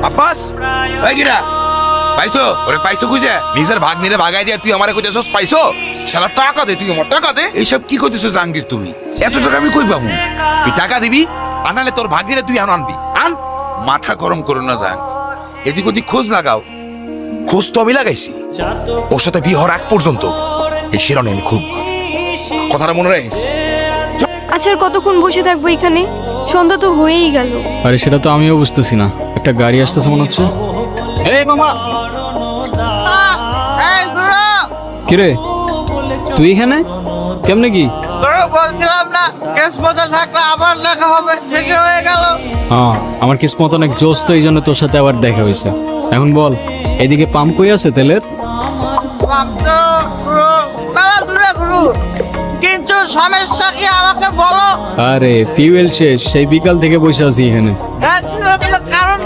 আব্বাস এই কিরা পাইছো ওরে পাইছো খুঁজে নিজের ভাগ নিরে ভাগাই দিয়া তুই আমারে কইতেছস পাইছো শালা টাকা দে তুই আমার টাকা দে এইসব কি কইতেছো জাহাঙ্গীর তুমি এত টাকা আমি কই পাবো তুই টাকা দিবি আনালে তোর ভাগ নিরে তুই আনবি আন মাথা গরম করো না জাহাঙ্গীর এদিক ওদিক খোঁজ লাগাও খোঁজ তো আমি লাগাইছি ওর সাথে বিয়ে হওয়ার আগ পর্যন্ত এই শিরনে আমি খুব কথাটা মনে রাখিস আচ্ছা আর কতক্ষণ বসে থাকবো এখানে? সন্ধ্যা তো হয়েই গেল। আরে সেটা তো আমিও বুঝতেছি না, একটা গাড়ি আসতেছে মনে হচ্ছে। এই মামা, কিরে তুই এখানে কেমনে কি? বলছিলাম না কেসমত থাকলে আবার লেখা হবে, ঠিক হয়ে গেল। হ্যাঁ আমার কিসমত অনেক জোস, তো এই জন্য তোর সাথে আবার দেখা হয়েছে। এখন বল এদিকে পাম্প কই আছে তেলের? কিন্তু সমস্যা কি আমাকে বলো। আরে ফিউয়েল শেষ, সেই বিকাল থেকে বসে আছি এখানে। কারণ